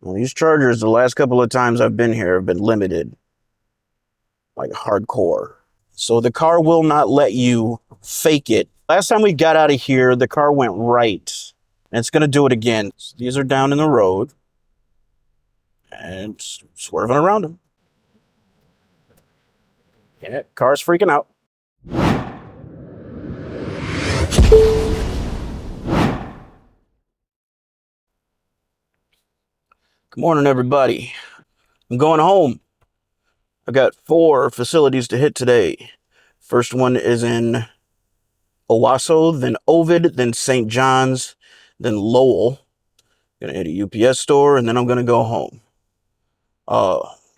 Well, these chargers, the last couple of times I've been here, have been limited, like hardcore. So the car will not let you fake it. Last time we got out of here, the car went right. And it's going to do it again. So these are down in the road. And swerving around them. Yeah, car's freaking out. Good morning, everybody. I'm going home. I've got 4 facilities to hit today. First one is in Owosso, then Ovid, then St. John's, then Lowell. Gonna hit a UPS store, and then I'm gonna go home.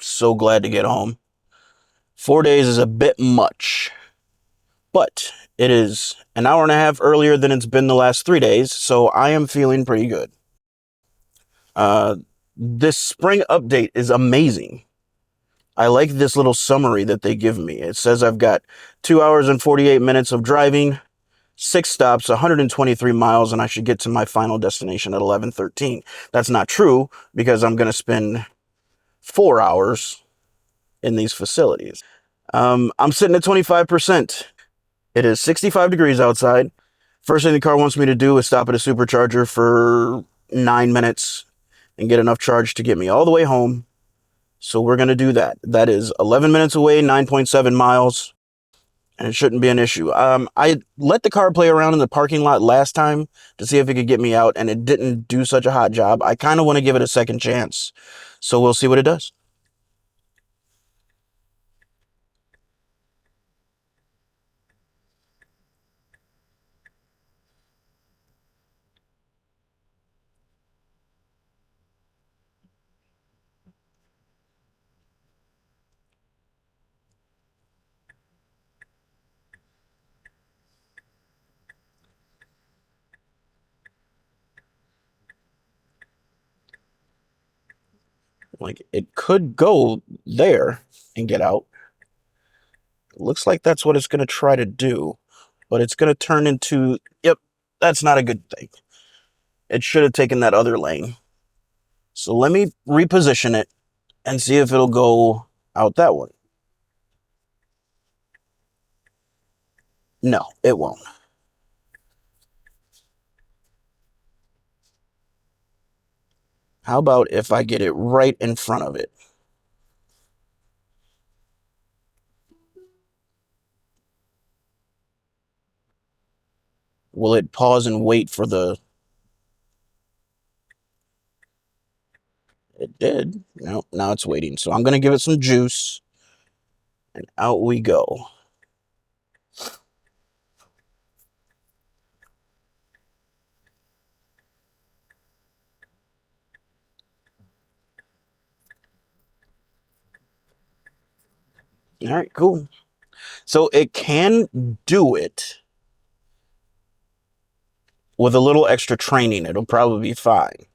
So glad to get home. 4 days is a bit much, but it is an hour and a half earlier than it's been the last 3 days, so I am feeling pretty good. This spring update is amazing. I like this little summary that they give me. It says I've got 2 hours and 48 minutes of driving, 6 stops, 123 miles, and I should get to my final destination at 11:13. That's not true because I'm going to spend 4 hours in these facilities. I'm sitting at 25%. It is 65 degrees outside. First thing the car wants me to do is stop at a supercharger for 9 minutes and get enough charge to get me all the way home. So we're going to do that. That is 11 minutes away, 9.7 miles, and it shouldn't be an issue. I let the car play around in the parking lot last time to see if it could get me out, and it didn't do such a hot job. I kind of want to give it a second chance. So we'll see what it does. Like, it could go there and get out. Looks like that's what it's going to try to do, but it's going to turn into, yep, that's not a good thing. It should have taken that other lane. So let me reposition it and see if it'll go out that one. No, it won't. How about if I get it right in front of it? Will it pause and wait for the... It did. No, now it's waiting. So I'm going to give it some juice. And out we go. All right, cool. So it can do it with a little extra training. It'll probably be fine.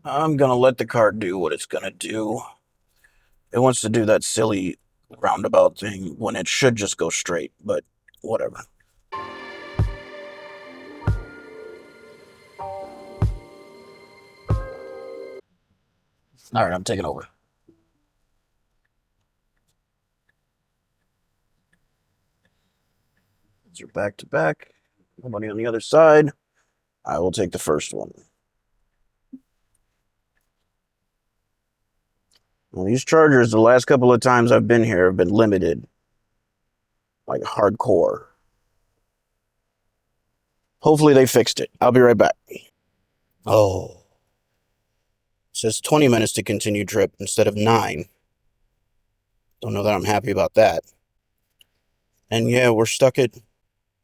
I'm going to let the car do what it's going to do. It wants to do that silly roundabout thing when it should just go straight, but whatever. All right, I'm taking over. These are back to back. Nobody on the other side. I will take the first one. Well, these chargers, the last couple of times I've been here, have been limited. Like hardcore. Hopefully they fixed it. I'll be right back. Oh. It says 20 minutes to continue trip instead of 9. Don't know that I'm happy about that. And yeah, we're stuck at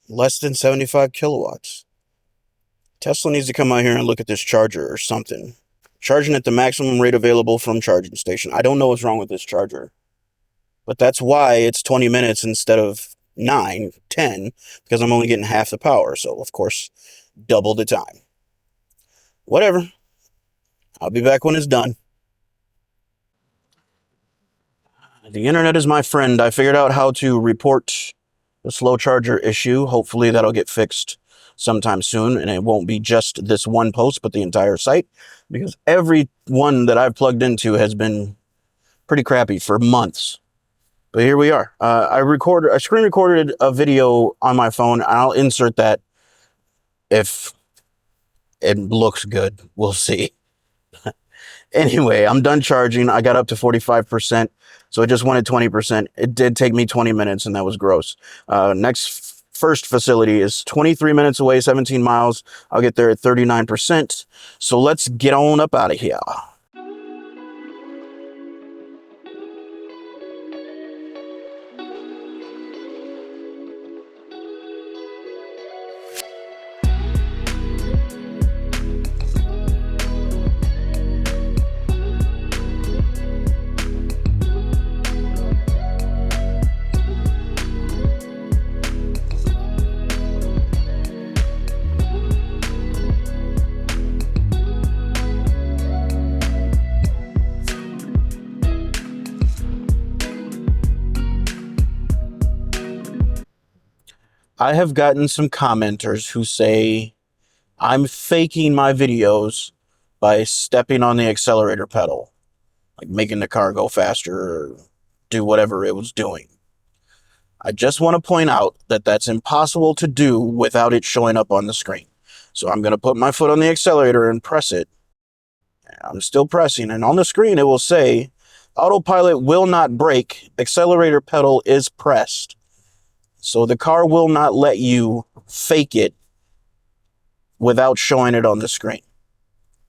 less than 75 kilowatts. Tesla needs to come out here and look at this charger or something. Charging at the maximum rate available from charging station. I don't know what's wrong with this charger, but that's why it's 20 minutes instead of 9, 10, because I'm only getting half the power. So, of course, double the time. Whatever. I'll be back when it's done. The internet is my friend. I figured out how to report the slow charger issue. Hopefully that'll get fixed sometime soon, and it won't be just this one post, but the entire site, because every one that I've plugged into has been pretty crappy for months. But here we are. I screen recorded a video on my phone. I'll insert that if it looks good. We'll see. Anyway, I'm done charging. I got up to 45%, so I just wanted 20%. It did take me 20 minutes, and that was gross. First facility is 23 minutes away, 17 miles. I'll get there at 39%. So let's get on up out of here. I have gotten some commenters who say I'm faking my videos by stepping on the accelerator pedal, like making the car go faster or do whatever it was doing. I just want to point out that that's impossible to do without it showing up on the screen. So I'm going to put my foot on the accelerator and press it. I'm still pressing, and on the screen it will say, autopilot will not brake, accelerator pedal is pressed. So the car will not let you fake it without showing it on the screen.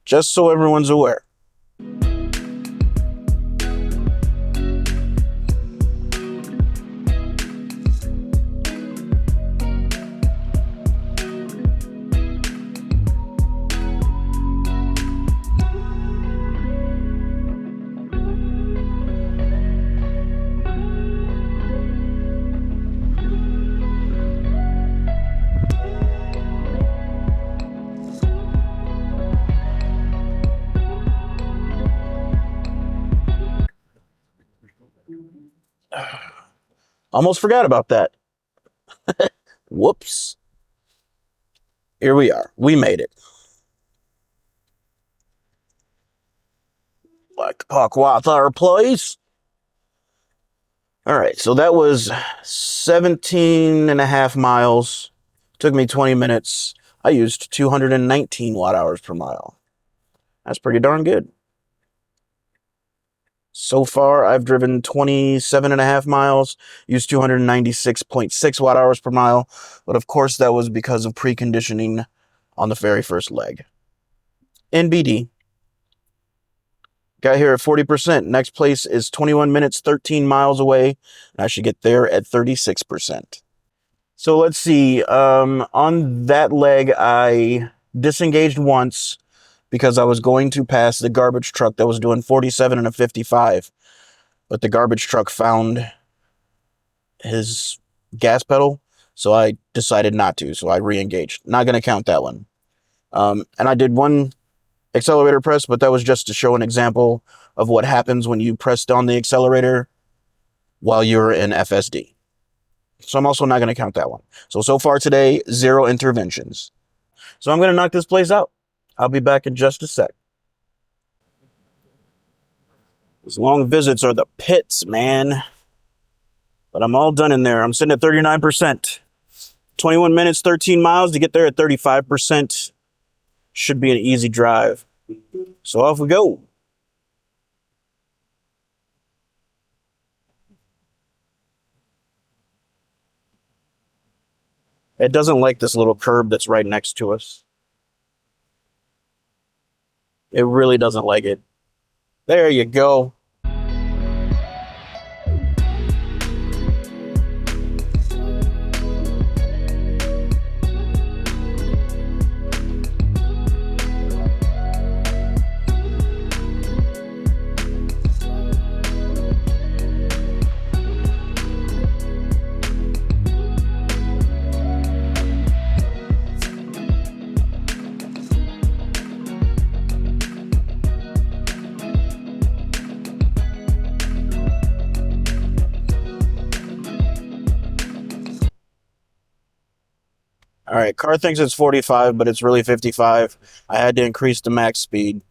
Just so everyone's aware. Almost forgot about that. Whoops. Here we are. We made it. Like to park water, please. All right, so that was 17 and a half miles. Took me 20 minutes. I used 219 watt hours per mile. That's pretty darn good. So far, I've driven 27 and a half miles, used 296.6 watt hours per mile. But of course, that was because of preconditioning on the very first leg. NBD. Got here at 40%. Next place is 21 minutes, 13 miles away. And I should get there at 36%. So let's see. On that leg, I disengaged once because I was going to pass the garbage truck that was doing 47 and a 55. But the garbage truck found his gas pedal, so I decided not to. So I re-engaged. Not going to count that one. And I did one accelerator press, but that was just to show an example of what happens when you pressed on the accelerator while you're in FSD. So I'm also not going to count that one. So far today, 0 interventions. So I'm going to knock this place out. I'll be back in just a sec. These long visits are the pits, man. But I'm all done in there. I'm sitting at 39%. 21 minutes, 13 miles to get there at 35%. Should be an easy drive. So off we go. It doesn't like this little curb that's right next to us. It really doesn't like it. There you go. right, car thinks it's 45, but it's really 55. I had to increase the max speed.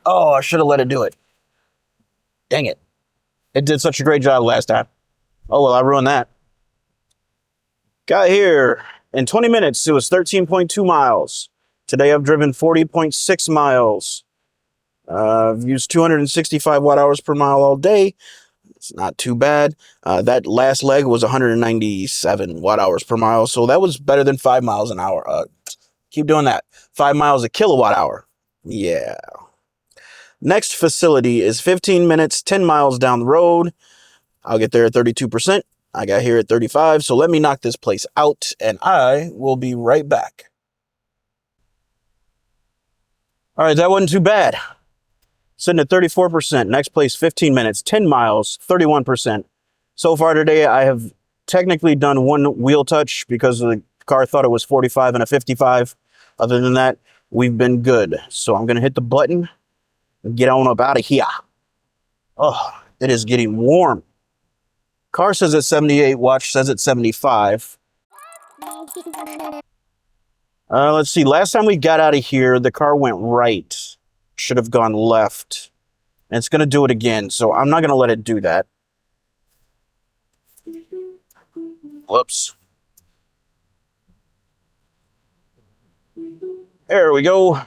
Oh, I should have let it do it. Dang it. It did such a great job last time. Oh, well, I ruined that. Got here in 20 minutes. It was 13.2 miles. Today I've driven 40.6 miles. I've used 265 watt hours per mile all day. It's not too bad. That last leg was 197 watt hours per mile. So that was better than 5 miles an hour. Keep doing that. 5 miles a kilowatt hour. Yeah. Next facility is 15 minutes, 10 miles down the road. I'll get there at 32%. I got here at 35. So let me knock this place out and I will be right back. All right, that wasn't too bad. Sitting at 34%. Next place, 15 minutes, 10 miles, 31%. So far today, I have technically done one wheel touch because the car thought it was 45 and a 55. Other than that, we've been good. So I'm going to hit the button and get on up out of here. Oh, it is getting warm. Car says it's 78. Watch says it's 75. Let's see. Last time we got out of here, the car went right. Should have gone left. And it's going to do it again, so I'm not going to let it do that. Whoops. There we go.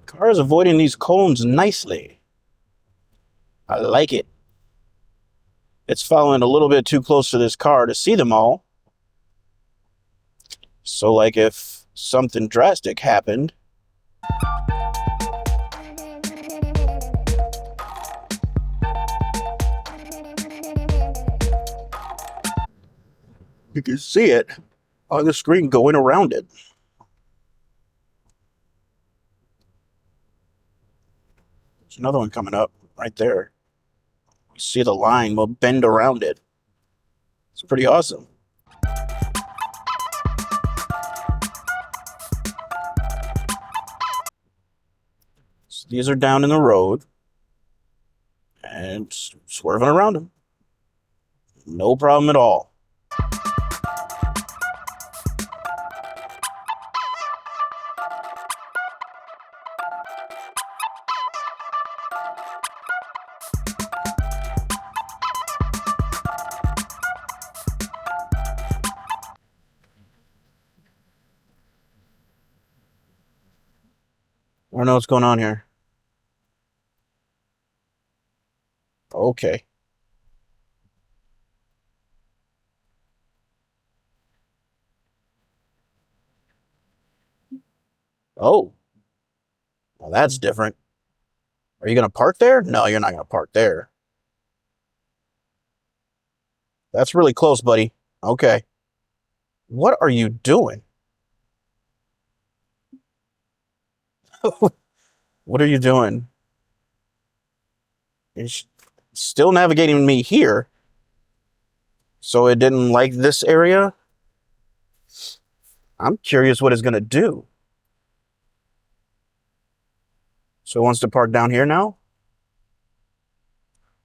Car is avoiding these cones nicely. I like it. It's following a little bit too close to this car to see them all. So, like, if something drastic happened, you can see it on the screen going around it. There's another one coming up right there. You see the line will bend around it. It's pretty awesome. So these are down in the road and swerving around them. No problem at all. I don't know what's going on here. Okay. Oh. Well, that's different. Are you going to park there? No, you're not going to park there. That's really close, buddy. Okay. What are you doing? What are you doing? It's still navigating me here. So it didn't like this area. I'm curious what it's going to do. So it wants to park down here now?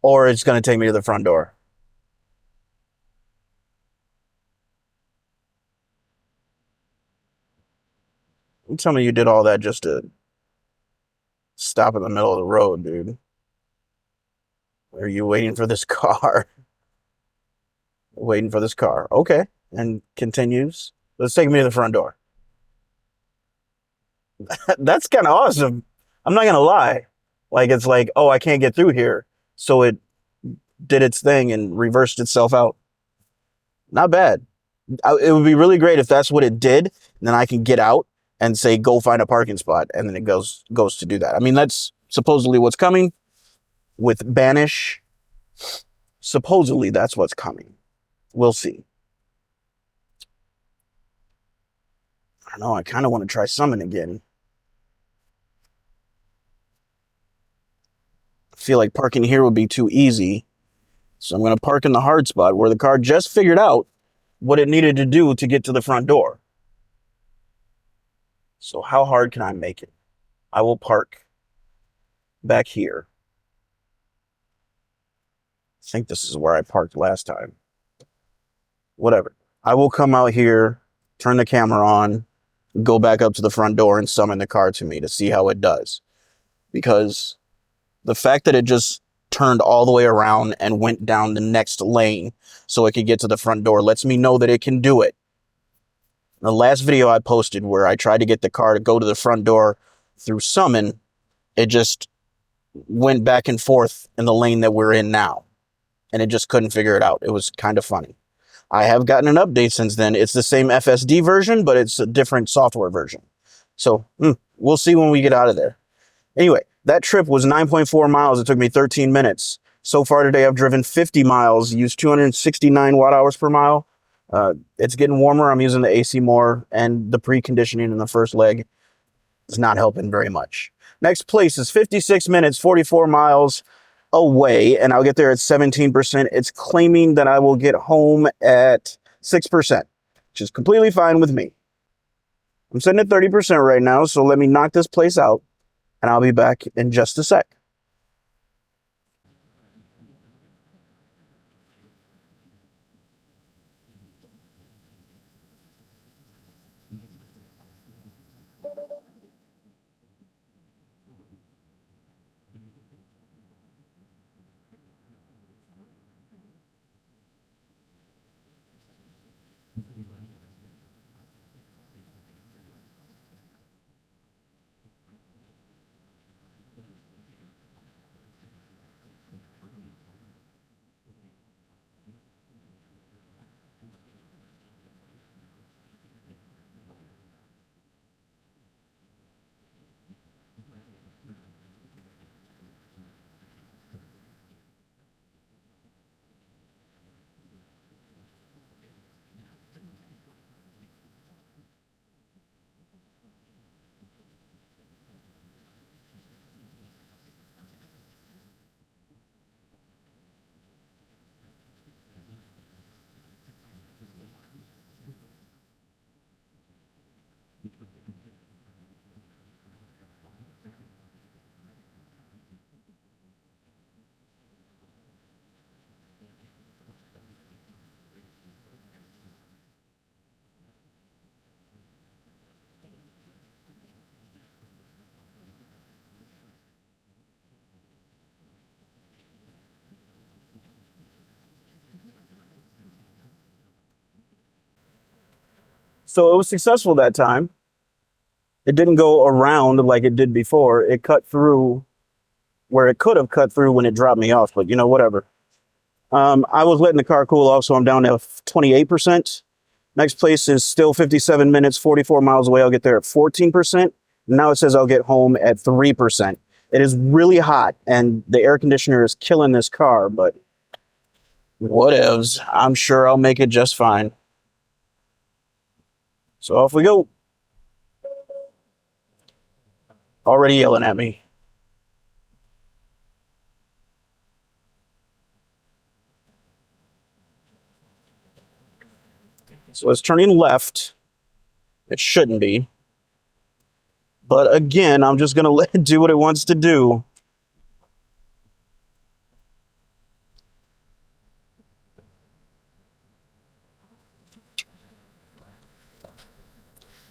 Or it's going to take me to the front door. You tell me you did all that just to stop in the middle of the road, dude. Are you waiting for this car? Waiting for this car. Okay. And continues. Let's take me to the front door. That's kind of awesome. I'm not gonna lie. Like it's like, oh, I can't get through here, so it did its thing and reversed itself out. Not bad. It would be really great if that's what it did, and then I can get out and say, go find a parking spot, and then it goes to do that. I mean, that's supposedly what's coming with Banish. Supposedly that's what's coming. We'll see. I don't know. I kind of want to try Summon again. I feel like parking here would be too easy. So I'm going to park in the hard spot where the car just figured out what it needed to do to get to the front door. So how hard can I make it? I will park back here. I think this is where I parked last time. Whatever. I will come out here, turn the camera on, go back up to the front door and summon the car to me to see how it does. Because the fact that it just turned all the way around and went down the next lane so it could get to the front door lets me know that it can do it. The last video I posted where I tried to get the car to go to the front door through summon, it just went back and forth in the lane that we're in now. And it just couldn't figure it out. It was kind of funny. I have gotten an update since then. It's the same FSD version, but it's a different software version. So we'll see when we get out of there. Anyway, that trip was 9.4 miles. It took me 13 minutes. So far today, I've driven 50 miles, used 269 watt hours per mile. It's getting warmer. I'm using the AC more, and the preconditioning in the first leg is not helping very much. Next place is 56 minutes, 44 miles away, and I'll get there at 17%. It's claiming that I will get home at 6%, which is completely fine with me. I'm sitting at 30% right now, so let me knock this place out, and I'll be back in just a sec. So it was successful that time. It didn't go around like it did before. It cut through where it could have cut through when it dropped me off, but whatever. I was letting the car cool off, so I'm down to 28%. Next place is still 57 minutes, 44 miles away. I'll get there at 14%. Now it says I'll get home at 3%. It is really hot, and the air conditioner is killing this car, but whatevs. I'm sure I'll make it just fine. So off we go. Already yelling at me. So it's turning left. It shouldn't be. But again, I'm just going to let it do what it wants to do.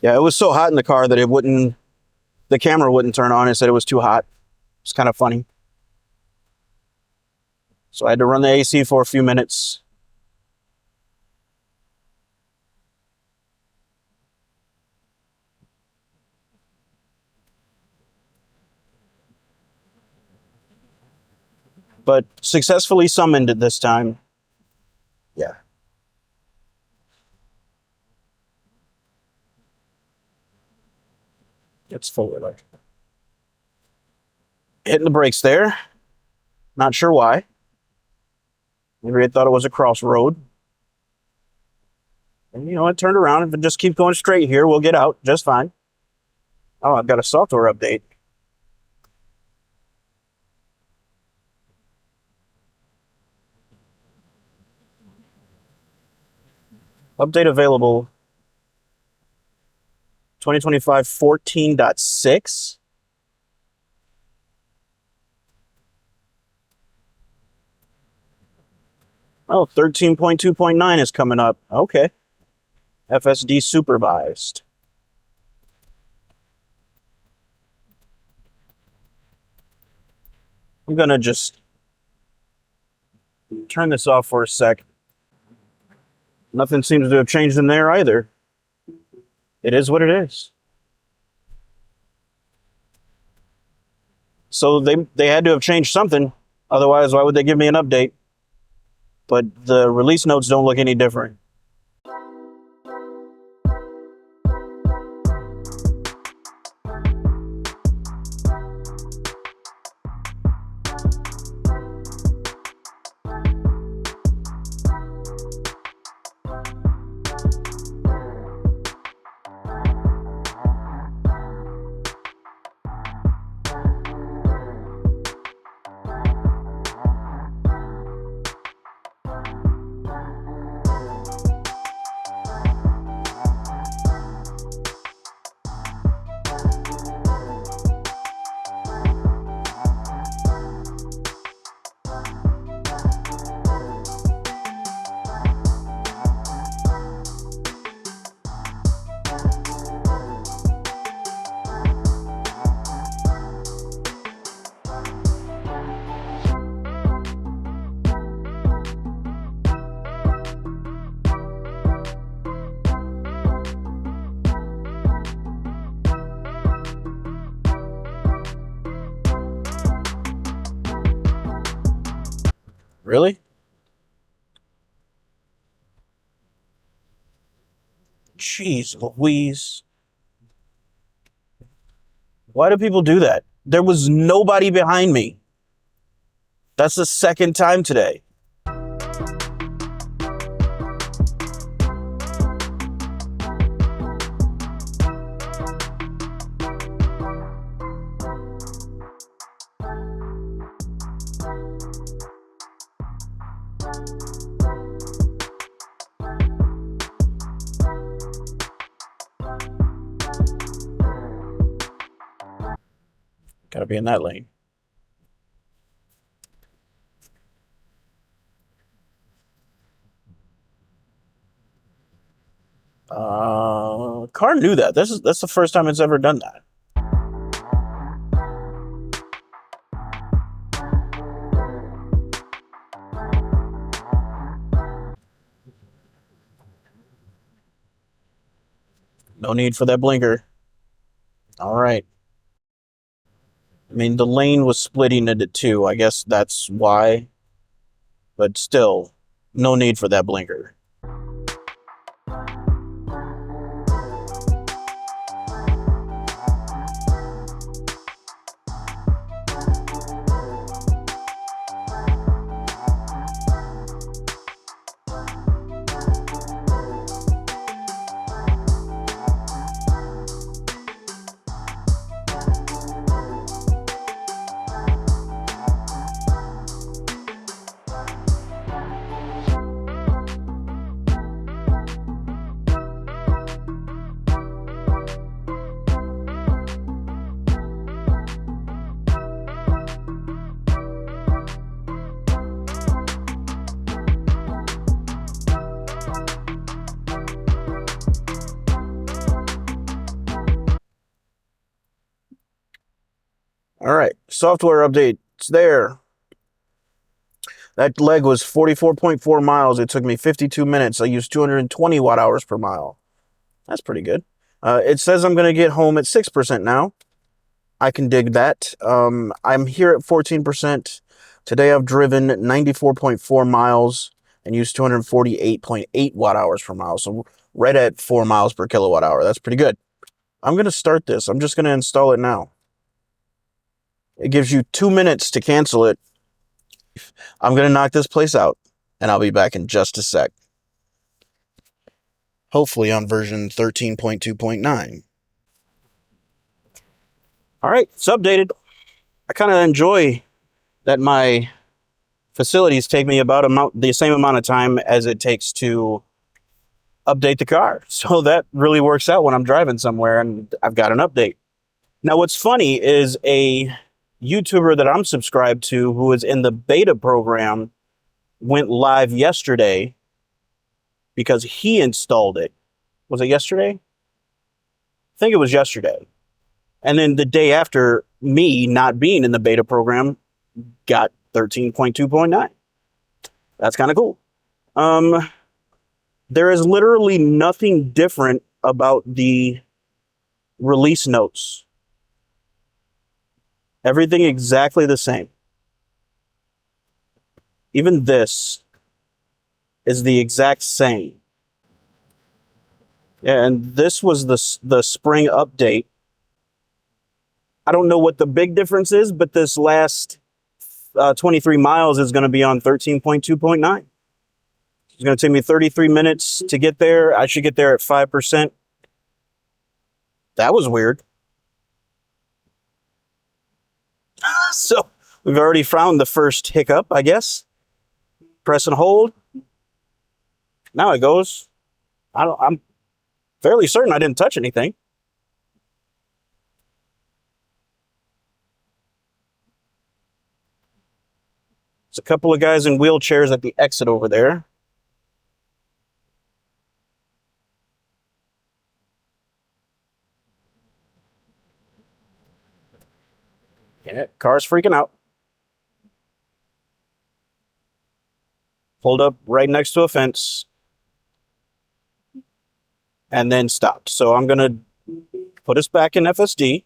Yeah, it was so hot in the car that the camera wouldn't turn on. It said it was too hot. It's kind of funny. So I had to run the AC for a few minutes. but successfully summoned it this time. Yeah. It's fully electric. Hitting the brakes there. Not sure why. Maybe I thought it was a crossroad. And you know, it turned around. If it just keeps going straight here, we'll get out just fine. Oh, I've got a software update. Update available 2025 14.6. Oh, 13.2.9 is coming up. Okay. FSD supervised. I'm going to just turn this off for a sec. Nothing seems to have changed in there either. It is what it is. So they had to have changed something. Otherwise, why would they give me an update? But the release notes don't look any different. Really? Jeez Louise. Why do people do that? There was nobody behind me. That's the second time today. Gotta be in that lane. Car knew that. That's the first time it's ever done that. No need for that blinker. All right. I mean, the lane was splitting into two. I guess that's why. But still, no need for that blinker. All right, software update. It's there. That leg was 44.4 miles. It took me 52 minutes. I used 220 watt hours per mile. That's pretty good. It says I'm going to get home at 6% now. I can dig that. I'm here at 14%. Today I've driven 94.4 miles and used 248.8 watt hours per mile. So right at 4 miles per kilowatt hour. That's pretty good. I'm going to start this. I'm just going to install it now. It gives you 2 minutes to cancel it. I'm going to knock this place out, and I'll be back in just a sec. Hopefully on version 13.2.9. All right, it's updated. I kind of enjoy that my facilities take me about the same amount of time as it takes to update the car. So that really works out when I'm driving somewhere and I've got an update. Now, what's funny is a YouTuber that I'm subscribed to who is in the beta program went live yesterday because he installed it. Was it yesterday? I think it was yesterday. And then the day after, me not being in the beta program got 13.2.9. That's kind of cool. There is literally nothing different about the release notes. Everything exactly the same. Even this is the exact same. And this was the spring update. I don't know what the big difference is, but this last 23 miles is going to be on 13.2.9. It's going to take me 33 minutes to get there. I should get there at 5%. That was weird. So we've already found the first hiccup, I guess. Press and hold. Now it goes. I'm fairly certain I didn't touch anything. There's a couple of guys in wheelchairs at the exit over there. Yeah, car's freaking out. Pulled up right next to a fence and then stopped. So I'm going to put us back in FSD.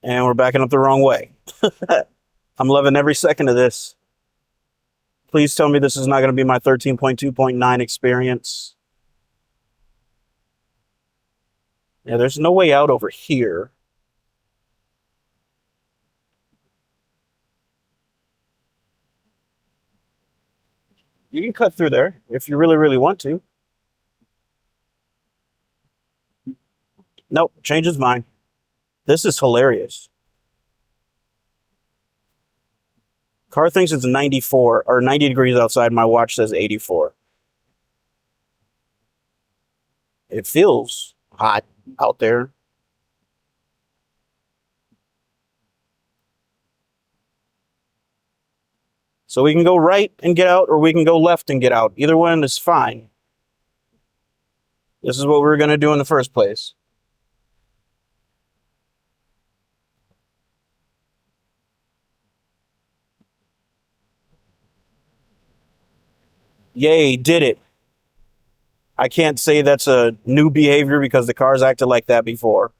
And we're backing up the wrong way. I'm loving every second of this. Please tell me this is not going to be my 13.2.9 experience. Yeah, there's no way out over here. You can cut through there if you really, really want to. Nope, change his mind. This is hilarious. Car thinks it's 94 or 90 degrees outside. My watch says 84. It feels hot out there. So we can go right and get out, or we can go left and get out. Either one is fine. This is what we were going to do in the first place. Yay, did it. I can't say that's a new behavior because the car's acted like that before.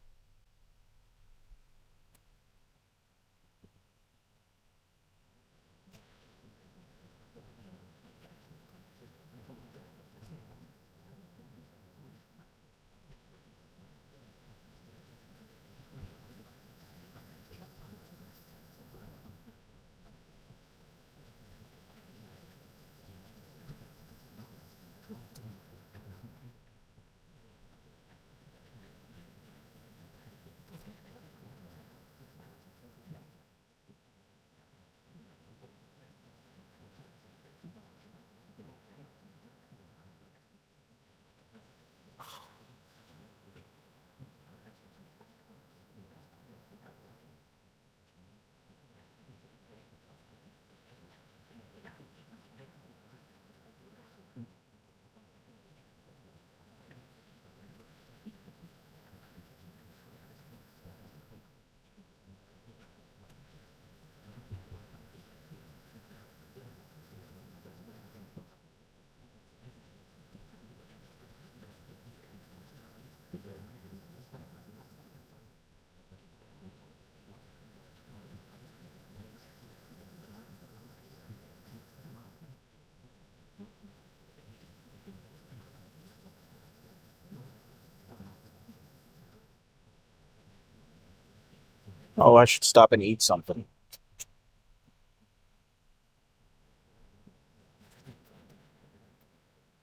Oh, I should stop and eat something.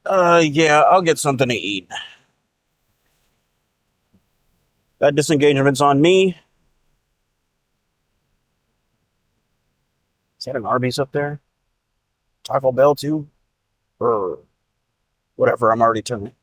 Yeah, I'll get something to eat. That disengagement's on me. Is that an Arby's up there? Taco Bell too? Or whatever, I'm already turning.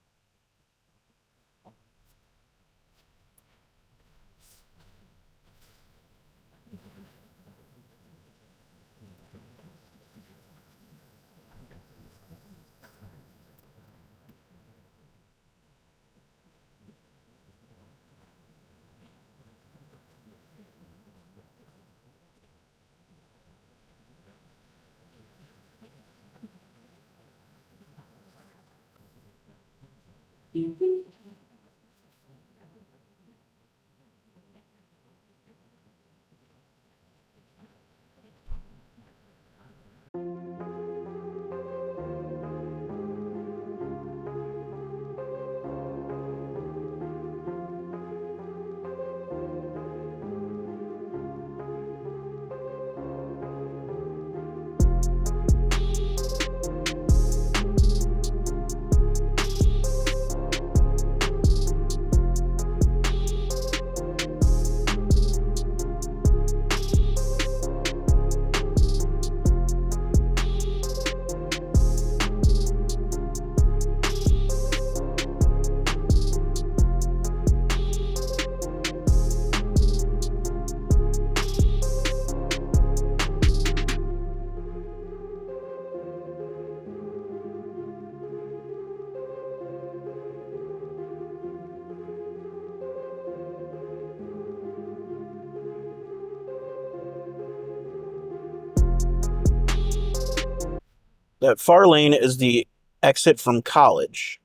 That far lane is the exit from college,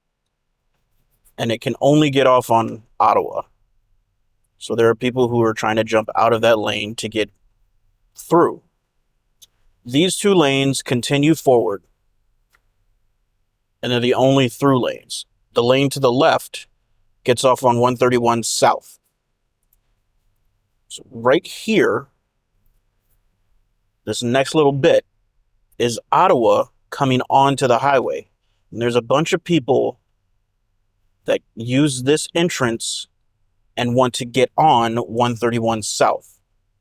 and it can only get off on Ottawa. So there are people who are trying to jump out of that lane to get through. These two lanes continue forward, and they're the only through lanes. The lane to the left gets off on 131 South. So right here, this next little bit is Ottawa coming onto the highway. And there's a bunch of people that use this entrance and want to get on 131 South.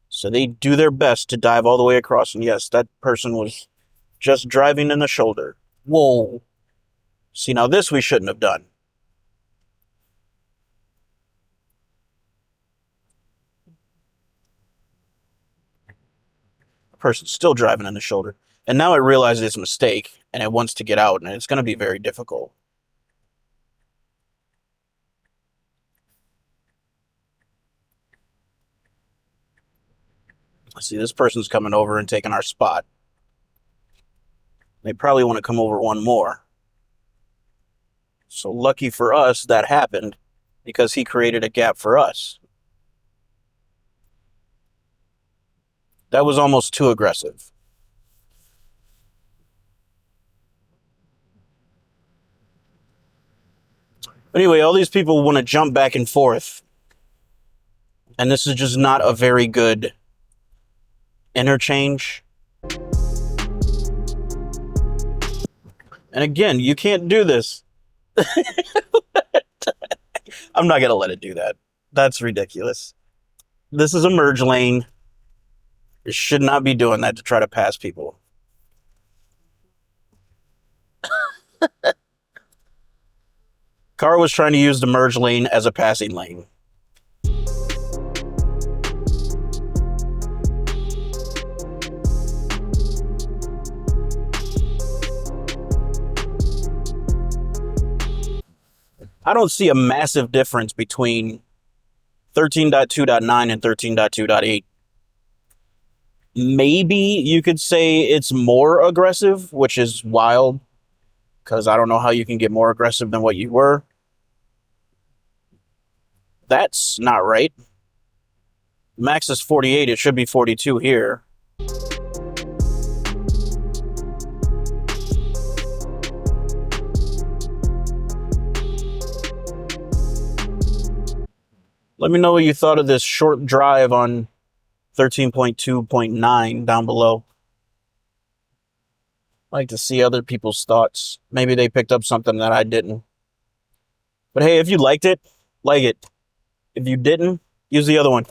So they do their best to dive all the way across. And yes, that person was just driving in the shoulder. Whoa. See, now this we shouldn't have done. The person's still driving in the shoulder. And now it realizes its mistake, and it wants to get out, and it's going to be very difficult. See, this person's coming over and taking our spot. They probably want to come over one more. So lucky for us, that happened, because he created a gap for us. That was almost too aggressive. Anyway, all these people want to jump back and forth. And this is just not a very good interchange. And again, you can't do this. I'm not going to let it do that. That's ridiculous. This is a merge lane. You should not be doing that to try to pass people. Car was trying to use the merge lane as a passing lane. I don't see a massive difference between 13.2.9 and 13.2.8. Maybe you could say it's more aggressive, which is wild, because I don't know how you can get more aggressive than what you were. That's not right. Max is 48. It should be 42 here. Let me know what you thought of this short drive on 13.2.9 down below. I like to see other people's thoughts. Maybe they picked up something that I didn't. But hey, if you liked it, like it. If you didn't, use the other one.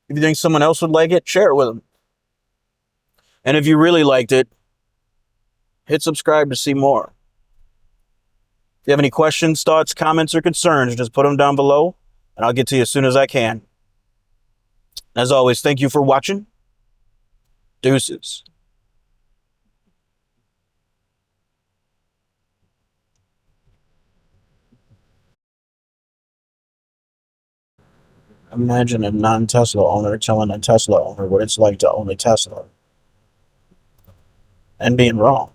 If you think someone else would like it, share it with them. And if you really liked it, hit subscribe to see more. If you have any questions, thoughts, comments, or concerns, just put them down below, and I'll get to you as soon as I can. As always, thank you for watching. Deuces. Imagine a non-Tesla owner telling a Tesla owner what it's like to own a Tesla and being wrong.